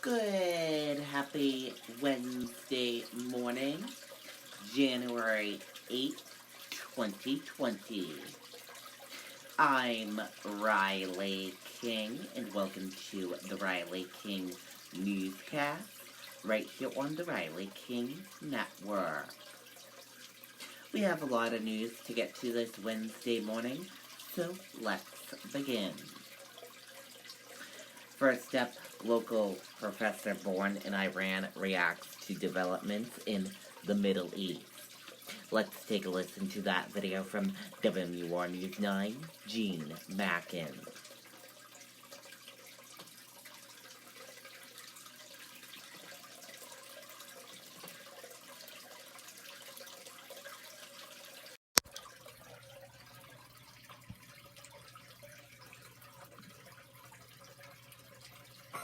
Good, happy Wednesday morning, January 8th, 2020. I'm Riley King, and welcome to the Riley King Newscast, right here on the Riley King Network. We have a lot of news to get to this Wednesday morning, so let's begin. First up, local professor born in Iran reacts to developments in the Middle East. Let's take a listen to that video from WMUR News 9, Gene Mackin.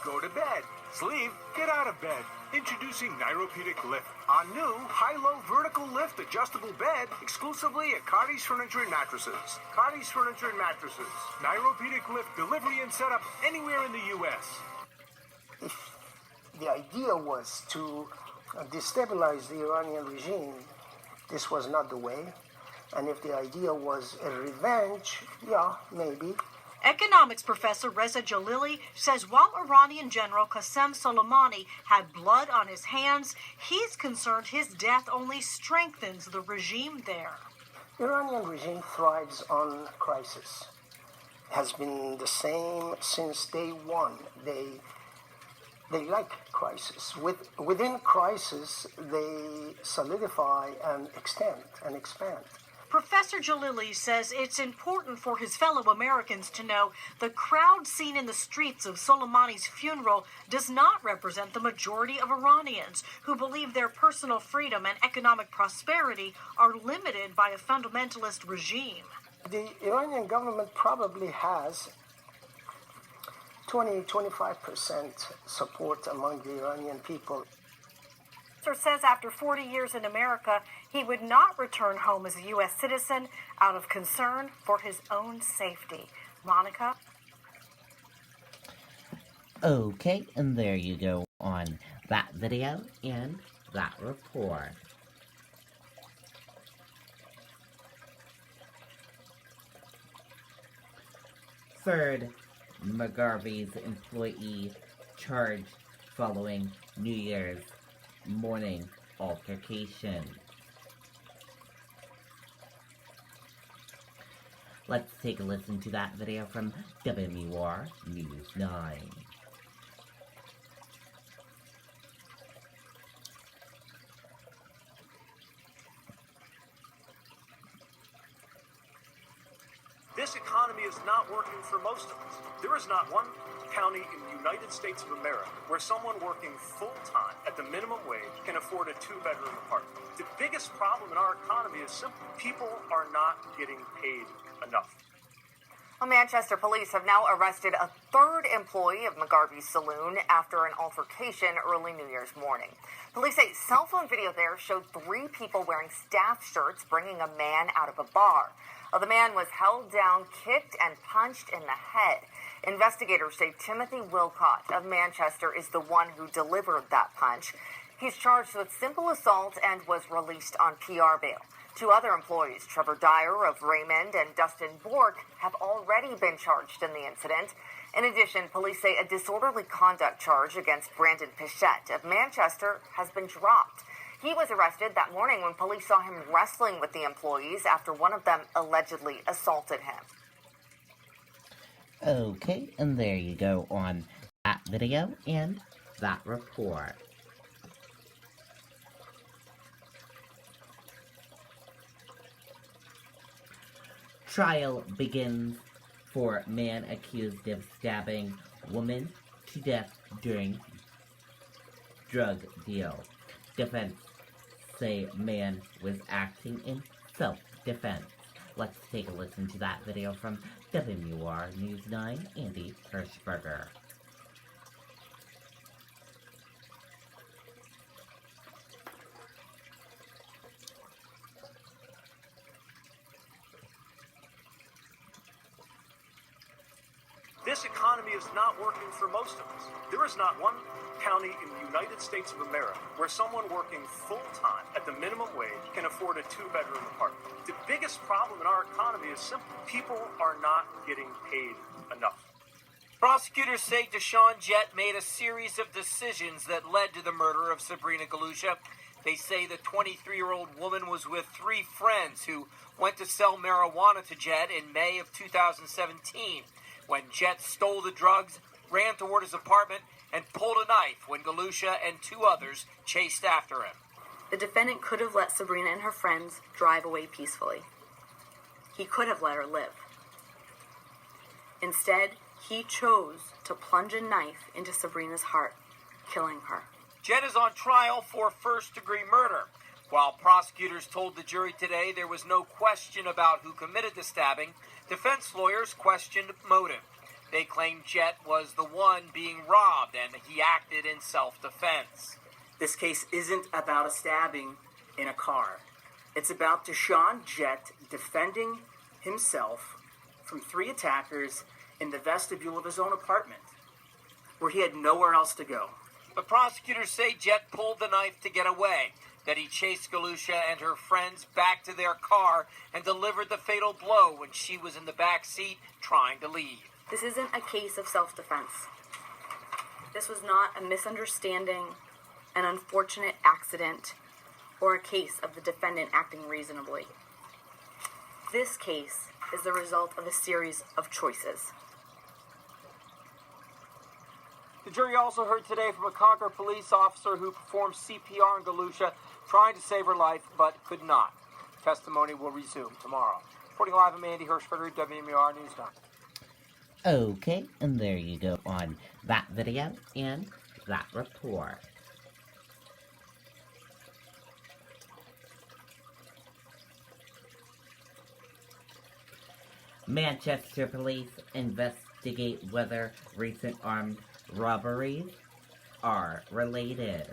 Go to bed. Sleep. Get out of bed. Introducing Neuropedic Lift, a new high-low vertical lift adjustable bed exclusively at Cardi's Furniture and Mattresses. Cardi's Furniture and Mattresses. Neuropedic Lift delivery and setup anywhere in the U.S. If the idea was to destabilize the Iranian regime, this was not the way. And if the idea was a revenge, yeah, maybe. Economics professor Reza Jalili says while Iranian General Qasem Soleimani had blood on his hands, he's concerned his death only strengthens the regime there. The Iranian regime thrives on crisis. Has been the same since day one. They like crisis. Within crisis, they solidify and extend and expand. Professor Jalili says it's important for his fellow Americans to know the crowd seen in the streets of Soleimani's funeral does not represent the majority of Iranians who believe their personal freedom and economic prosperity are limited by a fundamentalist regime. The Iranian government probably has 20-25% support among the Iranian people. Says after 40 years in America, he would not return home as a U.S. citizen out of concern for his own safety. Monica? Okay, and there you go on that video and that report. Third, McGarvey's employee charged following New Year's morning altercation. Let's take a listen to that video from WMUR News 9. This economy is not working for most of us. There is not one county in the United States of America where someone working full-time at the minimum wage can afford a two-bedroom apartment. The biggest problem in our economy is simple. People are not getting paid enough. Well, Manchester police have now arrested a third employee of McGarvey's saloon after an altercation early New Year's morning. Police say cell phone video there showed 3 people wearing staff shirts bringing a man out of a bar. The man was held down, kicked, and punched in the head. Investigators say Timothy Wilcott of Manchester is the one who delivered that punch. He's charged with simple assault and was released on PR bail. 2 other employees, Trevor Dyer of Raymond and Dustin Bork, have already been charged in the incident. In addition, police say a disorderly conduct charge against Brandon Pichette of Manchester has been dropped. He was arrested that morning when police saw him wrestling with the employees after one of them allegedly assaulted him. Okay, and there you go on that video and that report. Trial begins for man accused of stabbing woman to death during drug deal. Defense say man was acting in self-defense. Let's take a listen to that video from WMUR News 9, Andy Hirschberger. This economy is not working for most of us. There is not one county in the United States of America where someone working full-time at the minimum wage can afford a two-bedroom apartment. The biggest problem in our economy is simple. People are not getting paid enough. Prosecutors say Deshaun Jett made a series of decisions that led to the murder of Sabrina Galusha. They say the 23-year-old woman was with three friends who went to sell marijuana to Jett in May of 2017. When Jett stole the drugs, ran toward his apartment, and pulled a knife when Galusha and two others chased after him. The defendant could have let Sabrina and her friends drive away peacefully. He could have let her live. Instead, he chose to plunge a knife into Sabrina's heart, killing her. Jett is on trial for first-degree murder. While prosecutors told the jury today there was no question about who committed the stabbing, defense lawyers questioned motive. They claimed Jett was the one being robbed and he acted in self-defense. This case isn't about a stabbing in a car. It's about Deshaun Jett defending himself from three attackers in the vestibule of his own apartment, where he had nowhere else to go. But prosecutors say Jett pulled the knife to get away, that he chased Galusha and her friends back to their car and delivered the fatal blow when she was in the back seat trying to leave. This isn't a case of self-defense. This was not a misunderstanding, an unfortunate accident, or a case of the defendant acting reasonably. This case is the result of a series of choices. The jury also heard today from a Concord police officer who performed CPR on Galusha, trying to save her life, but could not. Testimony will resume tomorrow. Reporting live, I'm Andy Hirschberger, WMUR News 9. Okay, and there you go on that video and that report. Manchester police investigate whether recent armed robberies are related.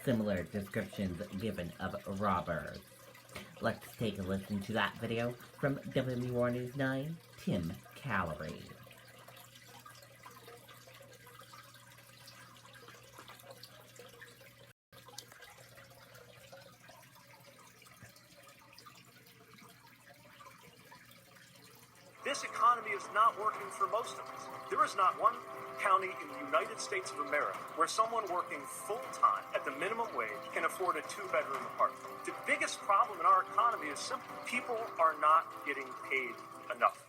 Similar descriptions given of robbers. Let's take a listen to that video from WMUR News 9, Tim Calorie. This economy is not working for most of us. There is not one county in the United States of America where someone working full-time at the minimum wage can afford a two-bedroom apartment. The biggest problem in our economy is simple. People are not getting paid enough.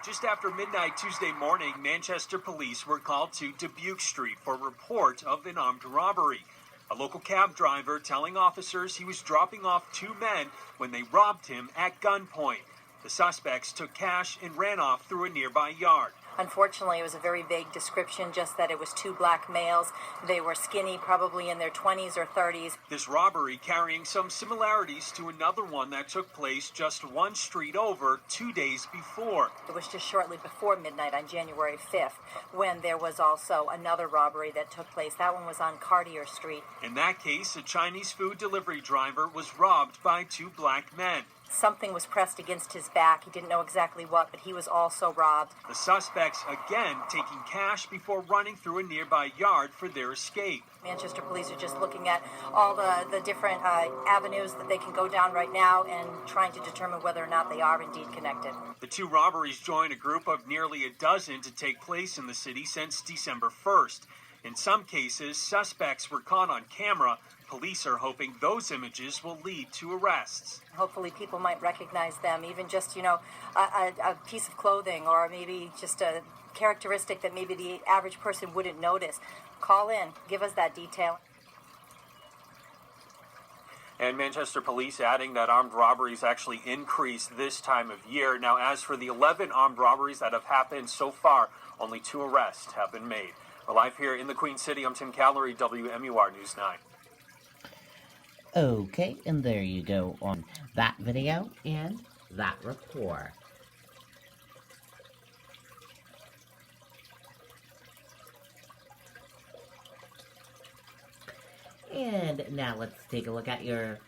Just after midnight Tuesday morning, Manchester police were called to Dubuque Street for a report of an armed robbery. A local cab driver telling officers he was dropping off two men when they robbed him at gunpoint. The suspects took cash and ran off through a nearby yard. Unfortunately, it was a very vague description, just that it was two black males. They were skinny, probably in their 20s or 30s. This robbery carrying some similarities to another one that took place just one street over 2 days before. It was just shortly before midnight on January 5th when there was also another robbery that took place. That one was on Cartier Street. In that case, a Chinese food delivery driver was robbed by two black men. Something was pressed against his back. He didn't know exactly what, but he was also robbed. The suspects again taking cash before running through a nearby yard for their escape. Manchester police are just looking at all the different avenues that they can go down right now and trying to determine whether or not they are indeed connected. The two robberies join a group of nearly a dozen to take place in the city since December 1st. In some cases, suspects were caught on camera. Police are hoping those images will lead to arrests. Hopefully people might recognize them, even just, a piece of clothing or maybe just a characteristic that maybe the average person wouldn't notice. Call in, give us that detail. And Manchester police adding that armed robberies actually increased this time of year. Now, as for the 11 armed robberies that have happened so far, only 2 arrests have been made. We're live here in the Queen City. I'm Tim Calorie, WMUR News 9. Okay, and there you go on that video and that report. And now let's take a look at your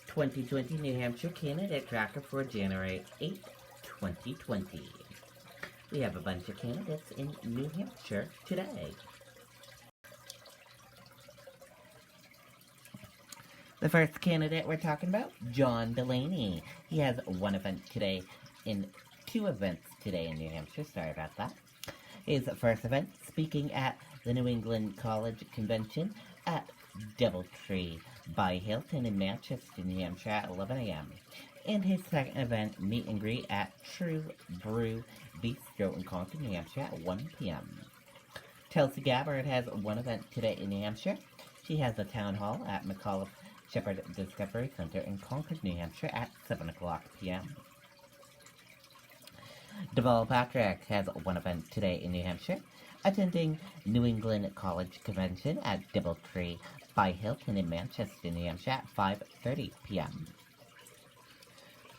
2020 New Hampshire candidate tracker for January 8, 2020. We have a bunch of candidates in New Hampshire today. The first candidate we're talking about, John Delaney. He has one event today two events today in New Hampshire. Sorry about that. His first event, speaking at the New England College Convention at Doubletree by Hilton in Manchester, New Hampshire at 11 a.m. And his second event, meet and greet at True Brew Bistro in Concord, New Hampshire at 1 p.m. Chelsea Gabbard has one event today in New Hampshire. She has a town hall at McAuliffe Shepherd Discovery Center in Concord, New Hampshire at 7 o'clock p.m. Deval Patrick has one event today in New Hampshire, attending New England College Convention at Doubletree by Hilton in Manchester, New Hampshire at 5:30 p.m.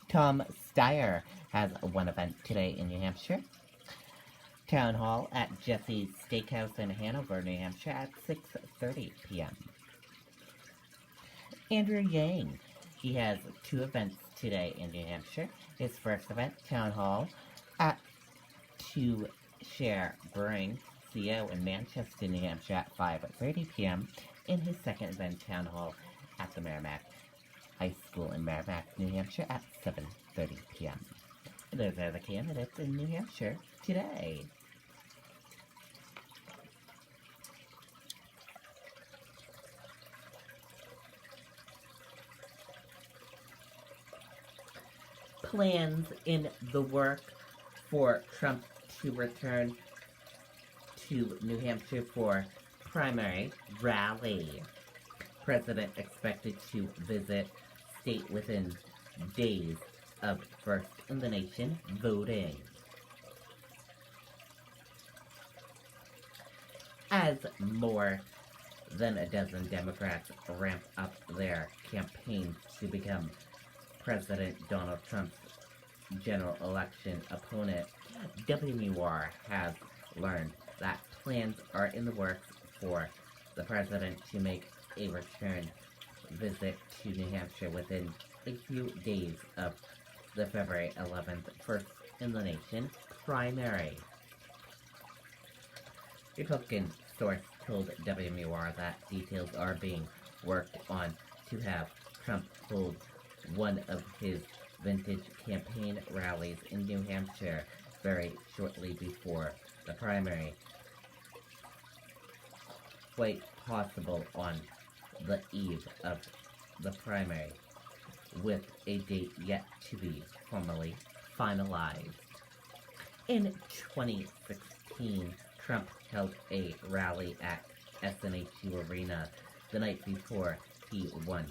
Tom Steyer has one event today in New Hampshire, Town Hall at Jesse's Steakhouse in Hanover, New Hampshire at 6:30 p.m. Andrew Yang, he has two events today in New Hampshire. His first event, Town Hall at Two Share Brewing CO in Manchester, New Hampshire at 5:30 p.m. and his second event, Town Hall at the Merrimack High School in Merrimack, New Hampshire at 7:30 p.m. And those are the candidates in New Hampshire today. Plans in the work for Trump to return to New Hampshire for primary rally. President expected to visit state within days of first in the nation voting. As more than a dozen Democrats ramp up their campaign to become President Donald Trump's general election opponent, WMUR has learned that plans are in the works for the president to make a return visit to New Hampshire within a few days of the February 11th First in the Nation primary. Republican source told WMUR that details are being worked on to have Trump hold one of his vintage campaign rallies in New Hampshire very shortly before the primary. Quite possible on the eve of the primary, with a date yet to be formally finalized. In 2016, Trump held a rally at SNHU Arena the night before he won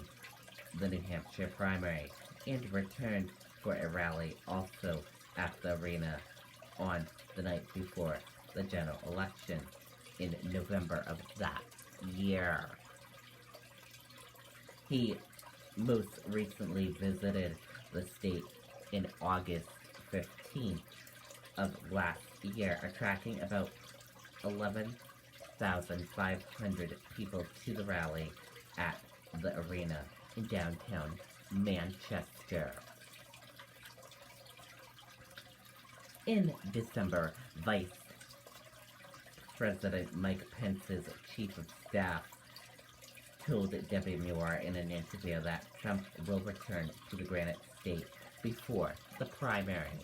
the New Hampshire primary, and returned for a rally also at the arena on the night before the general election in November of that year. He most recently visited the state in August 15th of last year, attracting about 11,500 people to the rally at the arena in downtown Manchester. In December, Vice President Mike Pence's chief of staff told WMUR in an interview that Trump will return to the Granite State before the primary.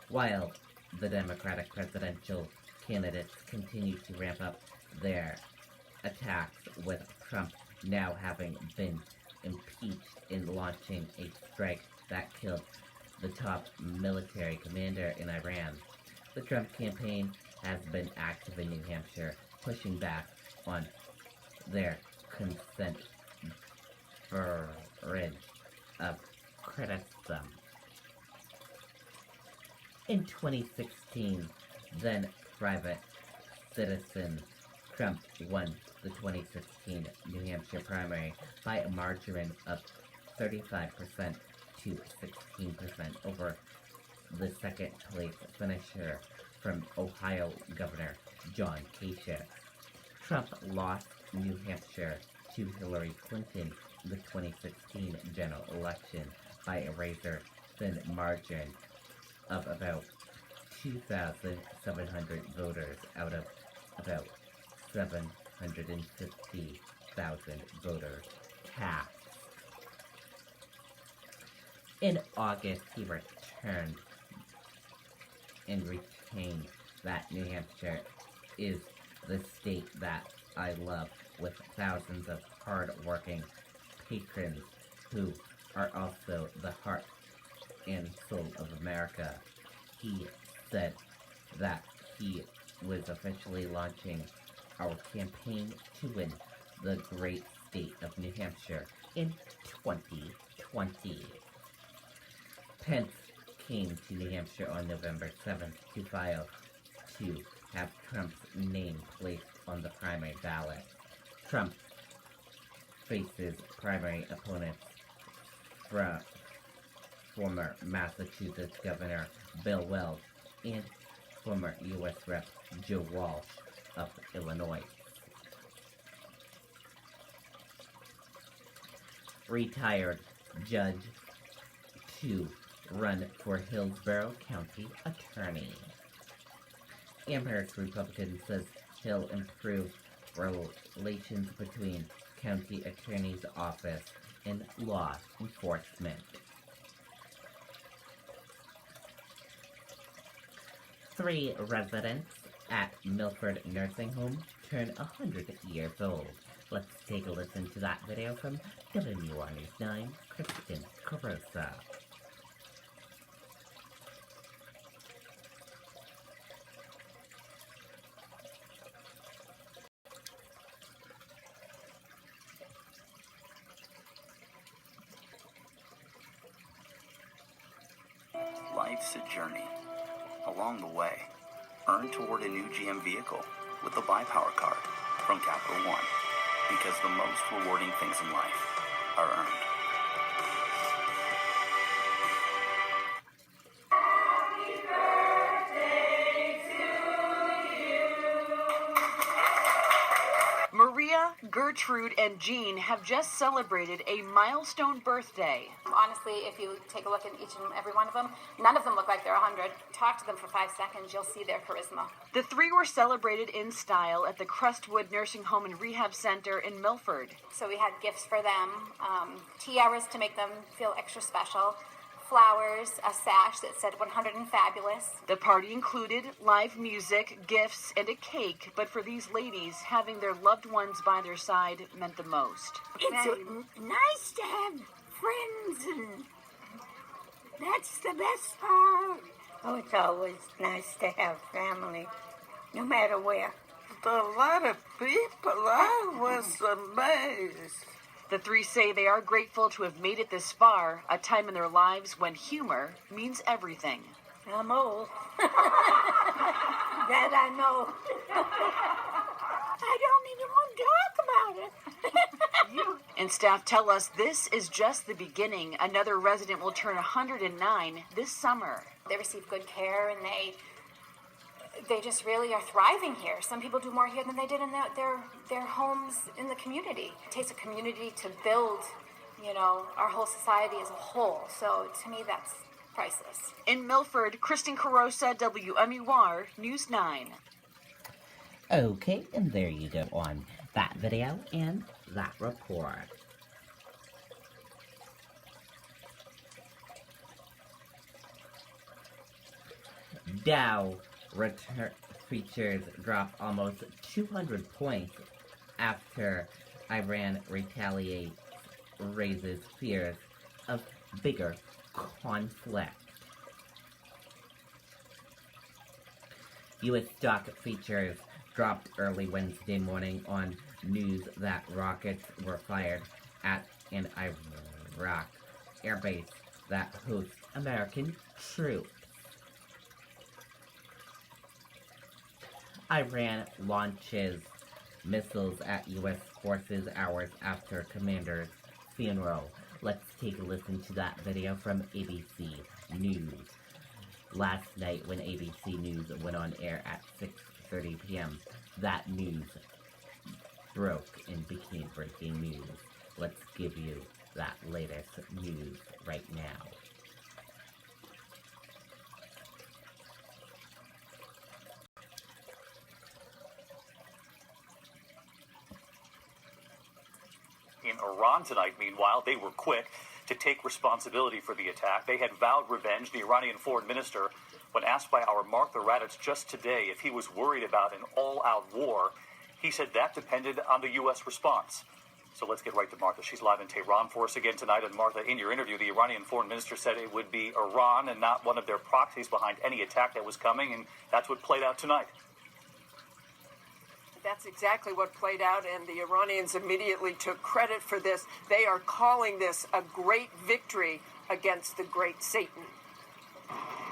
While the Democratic presidential candidates continue to ramp up their attacks, with Trump now having been impeached in launching a strike that killed the top military commander in Iran. The Trump campaign has been active in New Hampshire, pushing back on their consent barrage of criticism. In 2016, then private citizen Trump won the 2016 New Hampshire primary by a margin of 35% to 16% over the second place finisher from Ohio Governor John Kasich. Trump lost New Hampshire to Hillary Clinton in the 2016 general election by a razor-thin margin of about 2,700 voters out of about 750,000 voters cast. In August, he returned and retained that New Hampshire is the state that I love, with thousands of hard-working patrons who are also the heart and soul of America. He said that he was officially launching our campaign to win the great state of New Hampshire in 2020. Pence came to New Hampshire on November 7th to file to have Trump's name placed on the primary ballot. Trump faces primary opponents from former Massachusetts Governor Bill Wells and former U.S. Rep. Joe Walsh of Illinois. Retired judge to run for Hillsborough County Attorney. Amherst Republican says he'll improve relations between county attorney's office and law enforcement. 3 residents at Milford Nursing Home turn 100 years old. Let's take a listen to that video from WR News 9, Kind and Courteous. Life's a journey. Along the way, earn toward a new GM vehicle with the Buy Power card from Capital One, because the most rewarding things in life are earned. Maria, Gertrude, and Jean have just celebrated a milestone birthday. Honestly, if you take a look at each and every one of them, none of them look like they're 100. Talk to them for 5 seconds, you'll see their charisma. The 3 were celebrated in style at the Crestwood Nursing Home and Rehab Center in Milford. So we had gifts for them, tiaras to make them feel extra special, flowers, a sash that said 100 and fabulous. The party included live music, gifts, and a cake, but for these ladies, having their loved ones by their side meant the most. It's nice to have friends, and that's the best part. Oh, it's always nice to have family, no matter where. A lot of people, I was amazed. The 3 say they are grateful to have made it this far, a time in their lives when humor means everything. I'm old. That I know. I don't even want to talk about it. And staff tell us this is just the beginning. Another resident will turn 109 this summer. They receive good care, and they just really are thriving here. Some people do more here than they did in their homes in the community. It takes a community to build, our whole society as a whole. So to me, that's priceless. In Milford, Kristen Carosa, WMUR News 9. Okay, and there you go on that video and that report. Dow futures dropped almost 200 points after Iran retaliates, raises fears of bigger conflict. U.S. stock futures dropped early Wednesday morning on news that rockets were fired at an Iraq airbase that hosts American troops. Iran launches missiles at U.S. forces hours after commander's funeral. Let's take a listen to that video from ABC News. Last night when ABC News went on air at 6:30 p.m., that news broke and became breaking news. Let's give you that latest news right now. Iran tonight. Meanwhile, they were quick to take responsibility for the attack. They had vowed revenge. The Iranian foreign minister, when asked by our Martha Raddatz just today if he was worried about an all-out war, he said that depended on the U.S. response. So let's get right to Martha. She's live in Tehran for us again tonight. And Martha, in your interview, the Iranian foreign minister said it would be Iran and not one of their proxies behind any attack that was coming, and that's what played out tonight. That's exactly what played out, and the Iranians immediately took credit for this. They are calling this a great victory against the great Satan.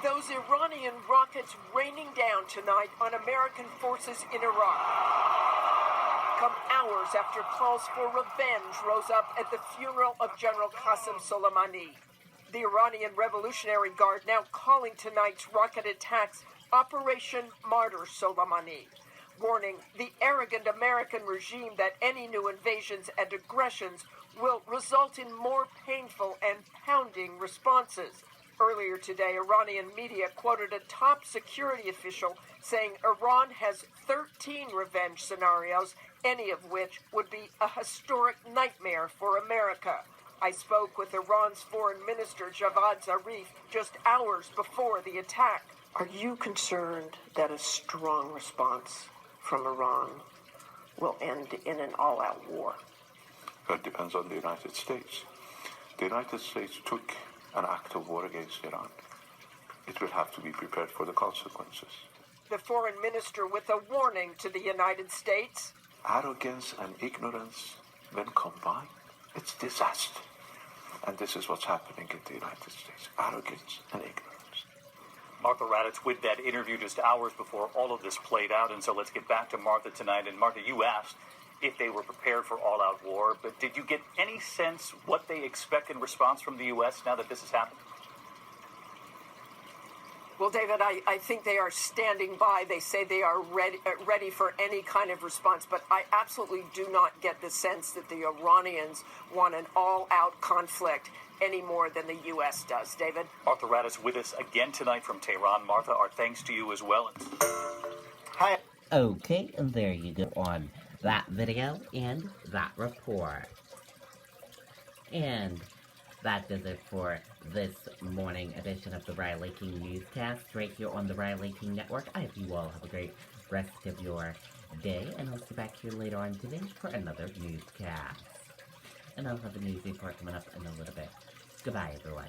Those Iranian rockets raining down tonight on American forces in Iraq come hours after calls for revenge rose up at the funeral of General Qasem Soleimani. The Iranian Revolutionary Guard now calling tonight's rocket attacks Operation Martyr Soleimani, warning the arrogant American regime that any new invasions and aggressions will result in more painful and pounding responses. Earlier today, Iranian media quoted a top security official saying Iran has 13 revenge scenarios, any of which would be a historic nightmare for America. I spoke with Iran's foreign minister, Javad Zarif, just hours before the attack. Are you concerned that a strong response from Iran will end in an all-out war? That depends on the United States. The United States took an act of war against Iran. It will have to be prepared for the consequences. The foreign minister with a warning to the United States. Arrogance and ignorance, when combined, it's disaster. And this is what's happening in the United States. Arrogance and ignorance. Martha Raddatz with that interview just hours before all of this played out. And so let's get back to Martha tonight. And Martha, you asked if they were prepared for all-out war, but did you get any sense what they expect in response from the U.S. now that this has happened? Well, David, I think they are standing by. They say they are ready for any kind of response, but I absolutely do not get the sense that the Iranians want an all-out conflict any more than the U.S. does. David? Martha Raddatz with us again tonight from Tehran. Martha, our thanks to you as well. Hi. Okay, and there you go on that video and that report. And that does it for this morning edition of the Riley King Newscast right here on the Riley King Network. I hope you all have a great rest of your day, and I'll see you back here later on today for another newscast. And I'll have a news report coming up in a little bit. Goodbye, everyone.